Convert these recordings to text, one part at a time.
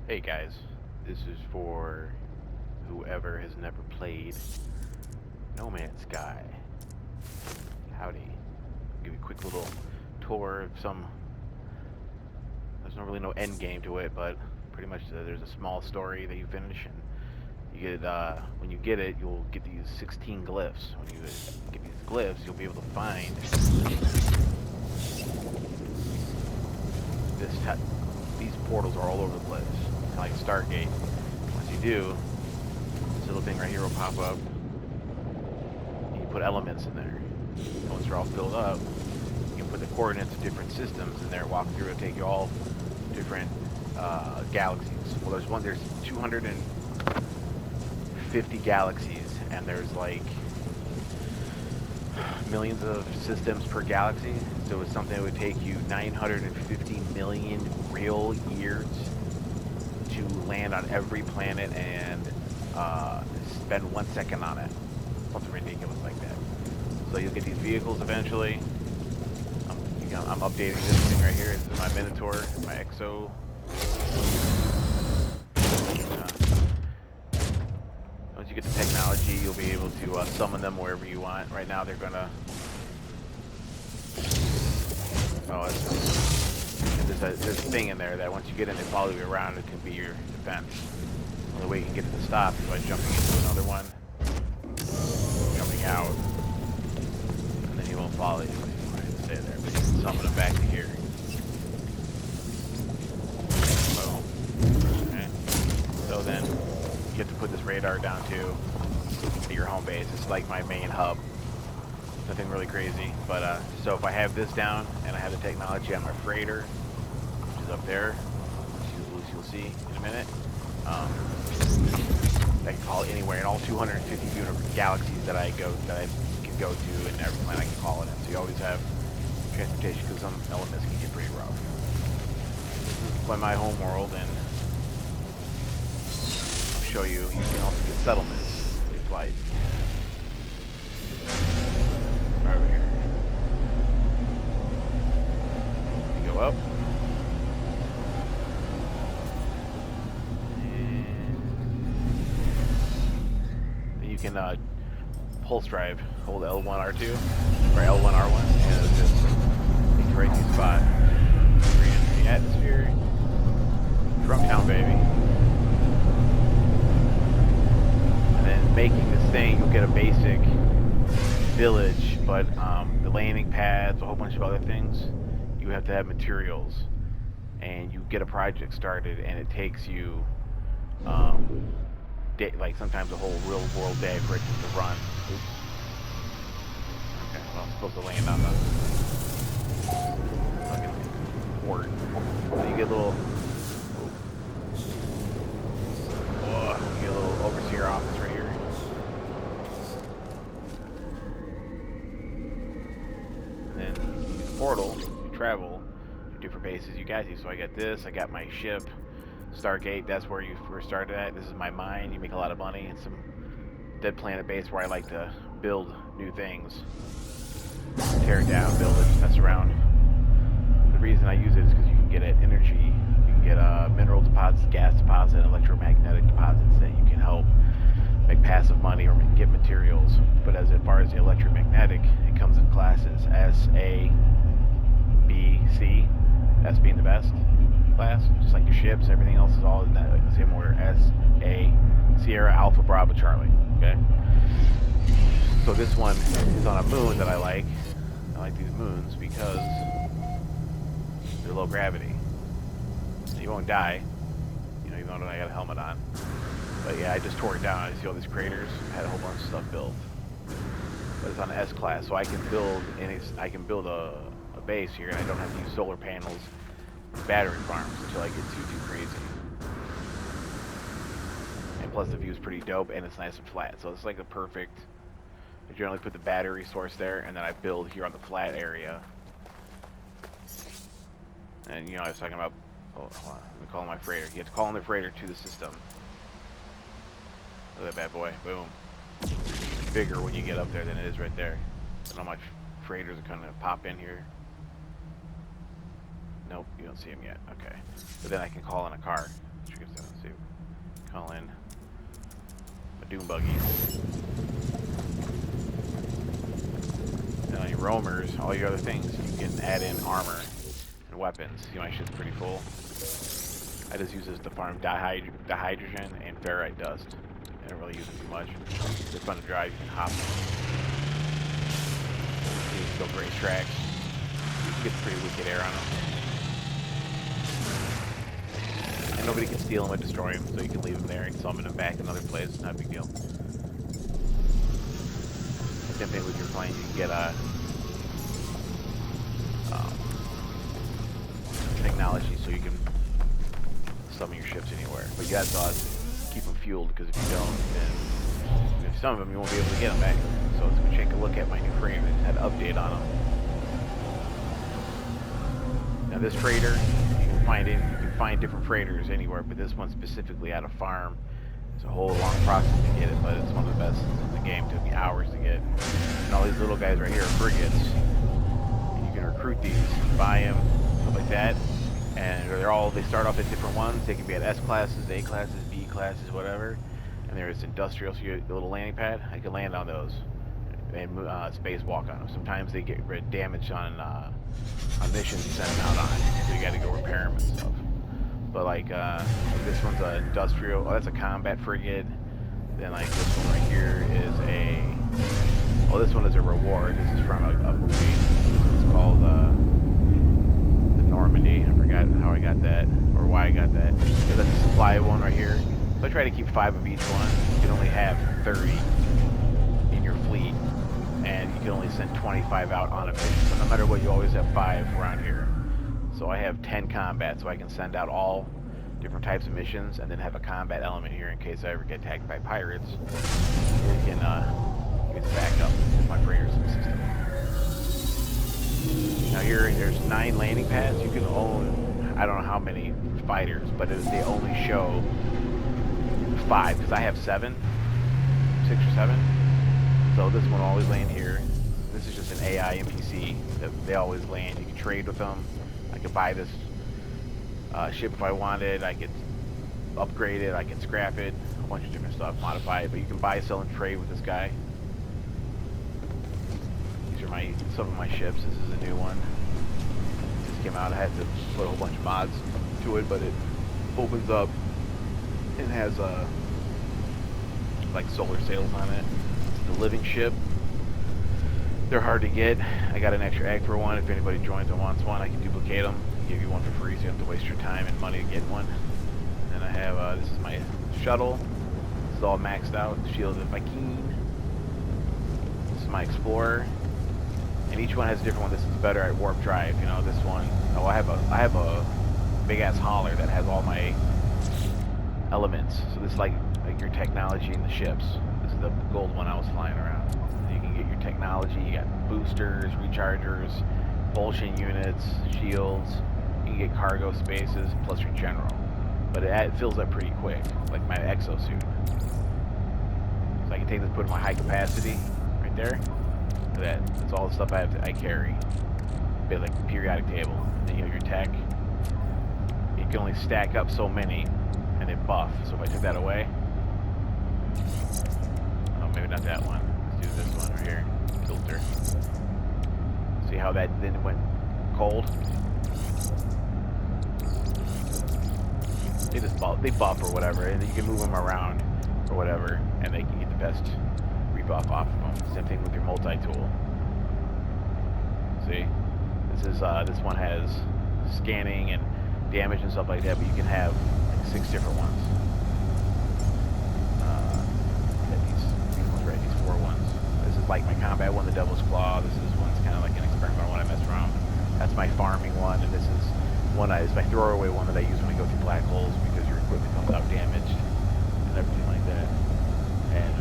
Hey guys, this is for whoever has never played No Man's Sky. Howdy. Give you a quick little tour of some. There's not really no end game to it, but pretty much there's a small story that you finish, and you get when you get it, you'll get these 16 glyphs. When you get these glyphs, you'll be able to find this. These portals are all over the place, kind of like Stargate. Once you do, this little thing right here will pop up. You put elements in there. Once they're all filled up, you can put the coordinates of different systems in there. Walk through, it'll take you all different galaxies. Well, there's 250 galaxies, and there's like millions of systems per galaxy. So it's something that would take you 950 million real years to land on every planet and spend 1 second on it. Something ridiculous like that. So you'll get these vehicles eventually. I'm updating this thing right here. This is my Minotaur, my Exo. Once you get the technology, you'll be able to summon them wherever you want. Right now, they're gonna. Oh, there's a thing in there that once you get in, they follow you around. It can be your defense. The only way you can get it to stop is by jumping into another one, jumping out, and then he won't follow you. Stay there, but you can summon them back to here. Boom. Okay. So then you have to put this radar down too at your home base. It's like my main hub. Nothing really crazy, but so if I have this down and I have the technology on my freighter, which is up there, which you'll see in a minute, I can call it anywhere in all 250 galaxies that I can go to, and every planet I can call it in. So you always have transportation, because some elements can get pretty rough. By my home world, and I'll show you. You can also get settlements in flight. Right over here. You go up. And you can pulse drive. Hold L1 R2 or L1 R1, and it'll just take you right to the spot. Re-enter the atmosphere. From town, baby. And then making this thing, you'll get a basic village, but the landing pads, a whole bunch of other things, you have to have materials, and you get a project started, and it takes you like sometimes a whole real world day for it just to run. Oops. Okay, well, I'm supposed to land on the fucking port. So you get a little, you get a little overseer office right here. And then you use the portal, you travel to different bases you guys use. So I got this, I got my ship, Stargate, that's where you first started at. This is my mine, you make a lot of money. It's some dead planet base where I like to build new things. Tear it down, build it, just mess around. The reason I use it is because you can get energy, you can get mineral deposits, gas deposits, electromagnetic deposits that you can help make passive money or get materials. But as far as the electromagnetic, it comes in classes S, A, B, C. S being the best class, just like your ships. Everything else is all in that same order: S, A, Sierra, Alpha, Bravo, Charlie. Okay. So this one is on a moon that I like. I like these moons because they're low gravity. So you won't die. You know, even though I got a helmet on. But yeah, I just tore it down. I see all these craters. I had a whole bunch of stuff built. But it's on an S class, so I can build a base here, and I don't have to use solar panels, battery farms until I get too crazy. And plus the view is pretty dope, and it's nice and flat. So it's like a perfect. I generally put the battery source there, and then I build here on the flat area. And you know, I was talking about. Oh, hold on. Let me call my freighter. You have to call in the freighter to the system. Look at that bad boy. Boom. It's bigger when you get up there than it is right there. I don't know how much freighters are kind of pop in here. Nope, you don't see him yet. Okay. But then I can call in a car. Which gives dune buggies. And on your roamers, all your other things, you can add in armor and weapons. See, my shit's pretty full. I just use this to farm dihydrogen and ferrite dust. I don't really use it too much. It's fun to drive. You can hop. You can go racetracks. You can get pretty wicked air on them. And nobody can steal them or destroy them, so you can leave them there and summon them back another place. It's not a big deal. Same thing with your plane. You can get technology, so you can summon your ships anywhere. But you got to keep them fueled, because if you don't, then if some of them you won't be able to get them back. So let's go take a look at my new freighter. I just had an update on them. Now this freighter, you can find different freighters anywhere, but this one specifically at a farm. It's a whole long process to get it, but it's one of the best in the game. It took me hours to get. And all these little guys right here are frigates. And you can recruit these, buy them, stuff like that. And they start off at different ones. They can be at S classes, A classes, B classes, whatever. And there's industrial, so the little landing pad. I can land on those and spacewalk on them. Sometimes they get damaged on missions you send them out on, so you got to go repair them and stuff. But like this one's an industrial. Oh, that's a combat frigate. Then like this one right here is this one is a reward. This is from a movie. It's called the Normandy. I forgot how I got that or why I got that. Because that's a supply one right here. So I try to keep 5 of each one. You can only have 30 in your fleet, and you can only send 25 out on a mission. So no matter what, you always have 5 around here. So I have 10 combat, so I can send out all different types of missions, and then have a combat element here in case I ever get attacked by pirates. You can use backup with my freighters in the system. Now there's 9 landing pads. You can own, I don't know how many fighters, but they only show 5, because I have 6 or 7. So this one will always land here. This is just an AI NPC that they always land. You can trade with them. I could buy this ship if I wanted. I could upgrade it. I can scrap it. A bunch of different stuff, modify it. But you can buy, sell, and trade with this guy. These are some of my ships. This is a new one. This came out. I had to put a whole bunch of mods to it, but it opens up and has like solar sails on it. It's the living ship. They're hard to get. I got an extra egg for one. If anybody joins and wants one, I can duplicate them. Give you one for free, so you don't have to waste your time and money to get one. And I have this is my shuttle. This is all maxed out. Shield of Viking. This is my Explorer. And each one has a different one. This is better at warp drive. You know, this one. Oh, I have a big ass hauler that has all my elements. So this is like your technology in the ships. This is the gold one I was flying around. You can get your technology. You got boosters, rechargers, propulsion units, shields. You can get cargo spaces plus your general, but it fills up pretty quick, like my exosuit. So I can take this, put it in my high capacity right there. Look at that. That's all the stuff I carry. Bit like periodic table. And then you have your tech. You can only stack up so many, and then buff. So if I took that away, oh, maybe not that one. Let's do this one right here. Filter. See how that then went cold? They buff or whatever, and you can move them around or whatever, and they can get the best rebuff off of them. Same thing with your multi-tool. See, this one has scanning and damage and stuff like that, but you can have like 6 different ones. These ones right, these 4 ones. This is like my combat one, the Devil's Claw. This one's kind of like an experimental one I mess around. That's my farming one, and this is one is my throwaway one that I use when I go through black holes because your equipment comes out damaged and everything like that. And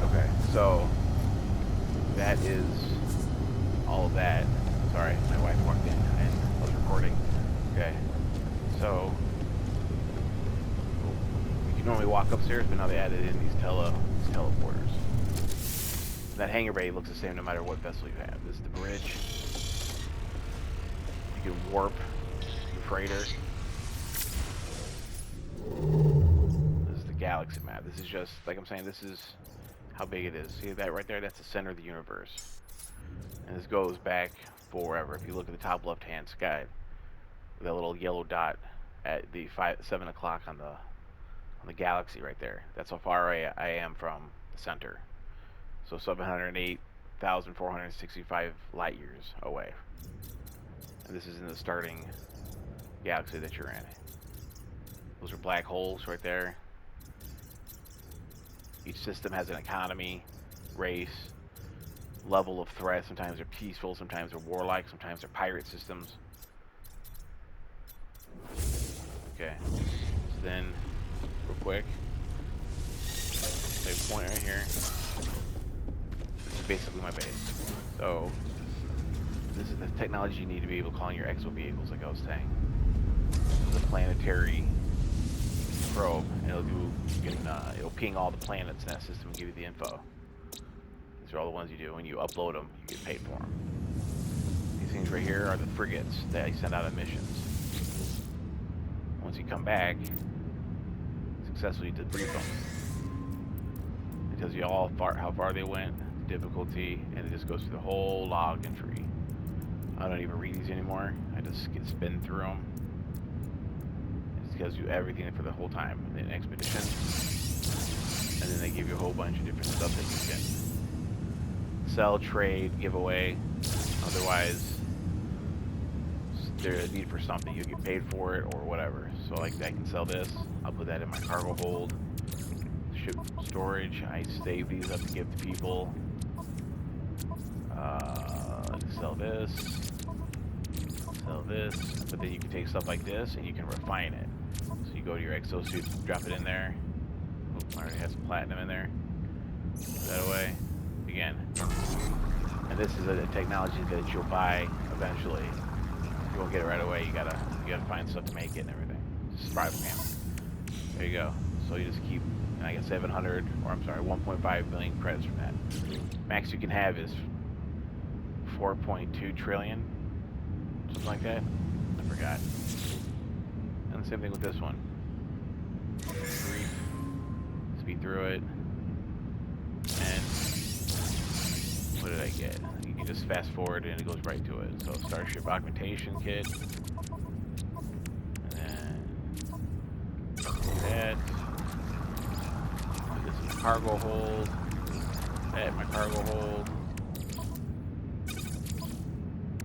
okay, so that is all of that. Sorry, my wife walked in and I was recording. Okay, so you normally walk upstairs, but now they added in these teleporters. That hangar bay looks the same no matter what vessel you have. This is the bridge. You can warp your freighter. This is the galaxy map. This is just, like I'm saying, this is how big it is. See that right there? That's the center of the universe. And this goes back forever. If you look at the top left-hand sky, that little yellow dot at the 7 o'clock on the galaxy right there. That's how far I am from the center. So 708,465 light years away. And this is in the starting galaxy that you're in. Those are black holes right there. Each system has an economy, race, level of threat. Sometimes they're peaceful, sometimes they're warlike, sometimes they're pirate systems. Okay, so then, real quick, save point right here. This is basically my base. So, this is the technology you need to be able to call in your exo vehicles, like I was saying. This is a planetary probe, and it'll ping all the planets in that system and give you the info. These are all the ones you do. When you upload them, you get paid for them. These things right here are the frigates that you send out on missions. Once you come back, successfully debrief them. It tells you how far they went, the difficulty, and it just goes through the whole log entry. I don't even read these anymore. I just spin through them. It tells you everything for the whole time. And then expedition, and then they give you a whole bunch of different stuff that you can sell, trade, give away. Otherwise, there's a need for something. You get paid for it or whatever. So like I can sell this. I'll put that in my cargo hold. Ship storage. I save these up to give to people. Sell this. Sell this. But then you can take stuff like this and you can refine it. So you go to your exosuit, drop it in there. Oops, I already have some platinum in there. Put that away. Again. And this is a technology that you'll buy eventually. You won't get it right away. You gotta find stuff to make it and everything. It's survival camp. There you go. So you just keep, and I get 1.5 million credits from that. Max you can have is 4.2 trillion, something like that. I forgot. And the same thing with this one. Speed through it. And what did I get? You can just fast forward and it goes right to it. So Starship Augmentation Kit. And then that. Put this in the cargo hold. That in my cargo hold.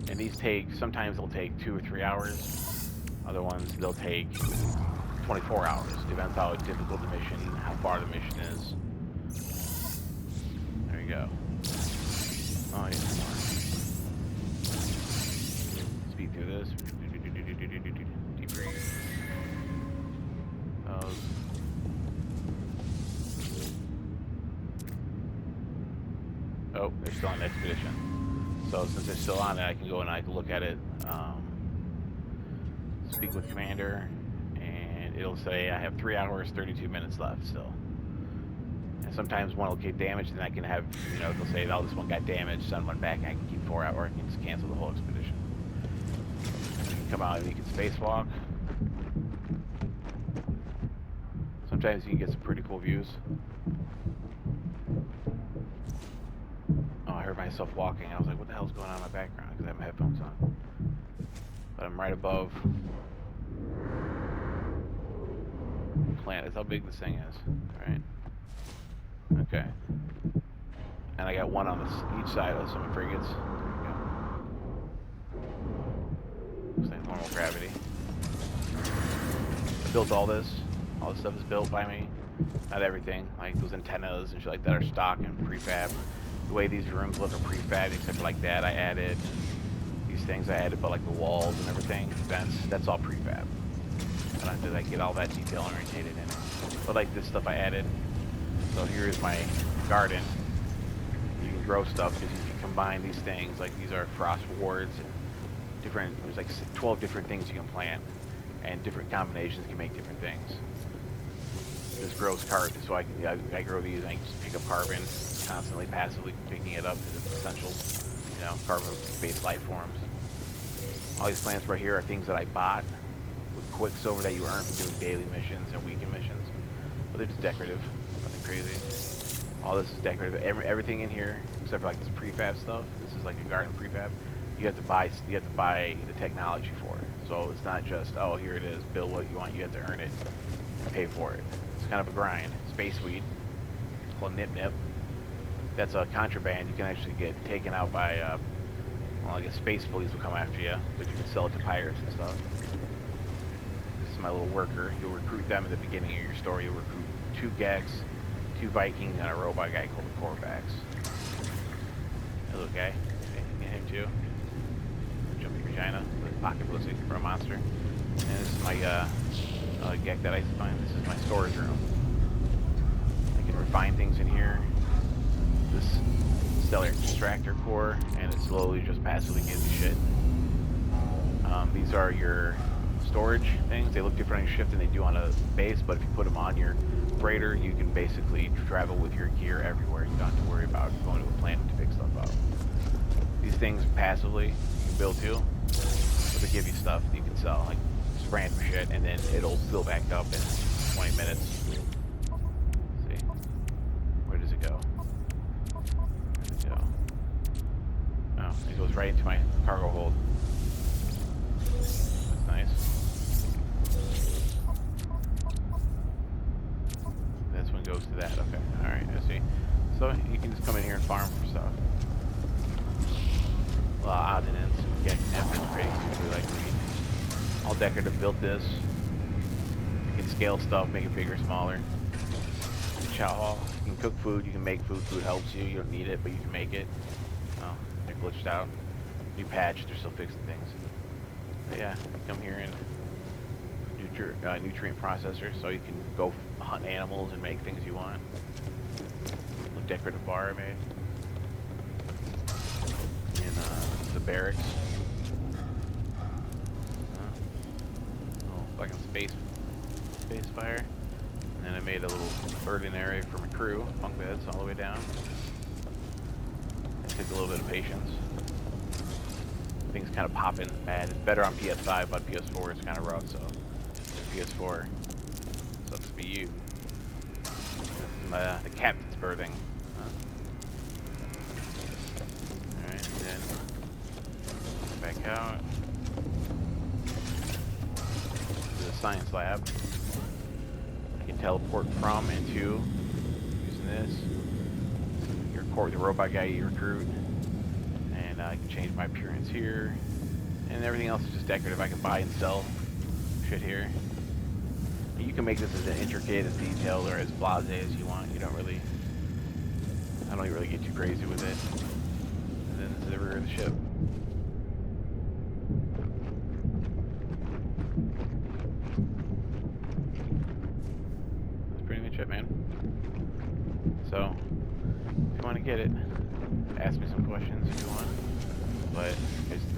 And these sometimes they'll take 2 or 3 hours. Other ones they'll take 24 hours. Depends how difficult the mission, how far the mission is. There you go. Oh, yeah, some more. Speed through this. Debrief. Oh, they're still on expedition. So since they're still on it, I can go and I can look at it. Speak with commander, and it'll say I have 3 hours, 32 minutes left still. And sometimes one will get damaged, and I can have, they'll say, oh, this one got damaged, send one back, and I can keep 4 hours, or I can just cancel the whole expedition. You can come out and you can spacewalk. Sometimes you can get some pretty cool views. Oh, I heard myself walking. I was like, what the hell's going on in my background? Because I have my headphones on. But I'm right above planet. That's how big this thing is, right? Okay. And I got one on each side of some frigates. There we go. Looks like normal gravity. I built all this. All this stuff is built by me. Not everything. Like those antennas and shit like that are stock and prefab. The way these rooms look are prefab, except for like that I added. These things I added, but like the walls and everything, that's all prefab. I don't have to like get all that detail orientated in it. But like this stuff I added. So here's my garden. You can grow stuff because you can combine these things. Like these are frost wards and there's like 12 different things you can plant, and different combinations can make different things. This grows carbon, so I grow these and I can just pick up carbon, constantly passively picking it up because it's essential, you know, carbon-based life forms. All these plants right here are things that I bought with Quicksilver that you earn from doing daily missions and weekend missions. But they're just decorative, nothing crazy. All this is decorative. Everything in here, except for like this prefab stuff. This is like a garden prefab. You have to buy the technology for it. So it's not just, oh, here it is, build what you want. You have to earn it and pay for it. It's kind of a grind. Space weed, called Nip Nip. That's a contraband. You can actually get taken out by, well, I guess space police will come after you, but you can sell it to pirates and stuff. This is my little worker. You'll recruit them at the beginning of your story. You'll recruit 2 Gex, 2 Vikings, and a robot guy called the Corvax. Hello, guy. Get him too. Jump in your vagina. Pocket pussy for a monster. And this is my Gek that I find. This is my storage room. I can refine things in here. This stellar extractor core, and it slowly just passively gives you shit. These are your storage things. They look different on your ship than they do on a base, but if you put them on your freighter, you can basically travel with your gear everywhere. You don't have to worry about going to a planet to pick stuff up. These things passively you can build too, but they give you stuff that you can sell, like just random shit, and then it'll fill back up in 20 minutes. Let's see, where does it go? Where does it go? Oh, it goes right into my cargo hold. That's nice. This one goes to that. Okay, all right, I see. So you can just come in here and farm for stuff. A lot of odds and ends. Yeah, napkins are pretty usually like weed. All decorative. Built this. You can scale stuff, make it bigger, smaller. Chow hall. You can cook food. You can make food. Food helps you. You don't need it, but you can make it. Oh, they're glitched out. New patch. They're still fixing things. But yeah, you come here and nutrient processor, so you can go hunt animals and make things you want. Little decorative bar I made. In the barracks. Oh, fucking space fire. And then I made a little burden area for my crew, bunk beds all the way down. It took a little bit of patience. Things kind of popping bad. It's better on PS5, but PS4 is kind of rough, so PS4 sucks to be you. The captain's birthing. Alright, and then back out to the science lab. I can teleport from and to using this. The robot guy you recruit. And I can change my appearance here. And everything else is just decorative. I can buy and sell shit here. You can make this as intricate, as detailed, or as blasé as you want. You don't really... I don't really get too crazy with it. And then this is the rear of the ship. That's pretty much it, man. So, if you want to get it, ask me some questions if you want. But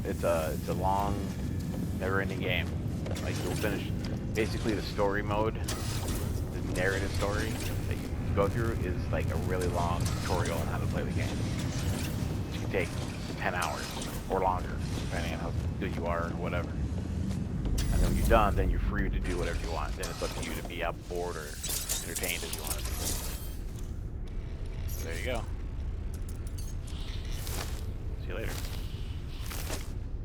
it's a long, never-ending game. Like, you'll finish basically the story mode, the narrative story that you go through is like a really long tutorial on how to play the game. Which can take 10 hours or longer, depending on how good you are or whatever. And then when you're done, then you're free to do whatever you want. Then it's up to you to be out bored or entertained as you want to be. So there you go. See you later.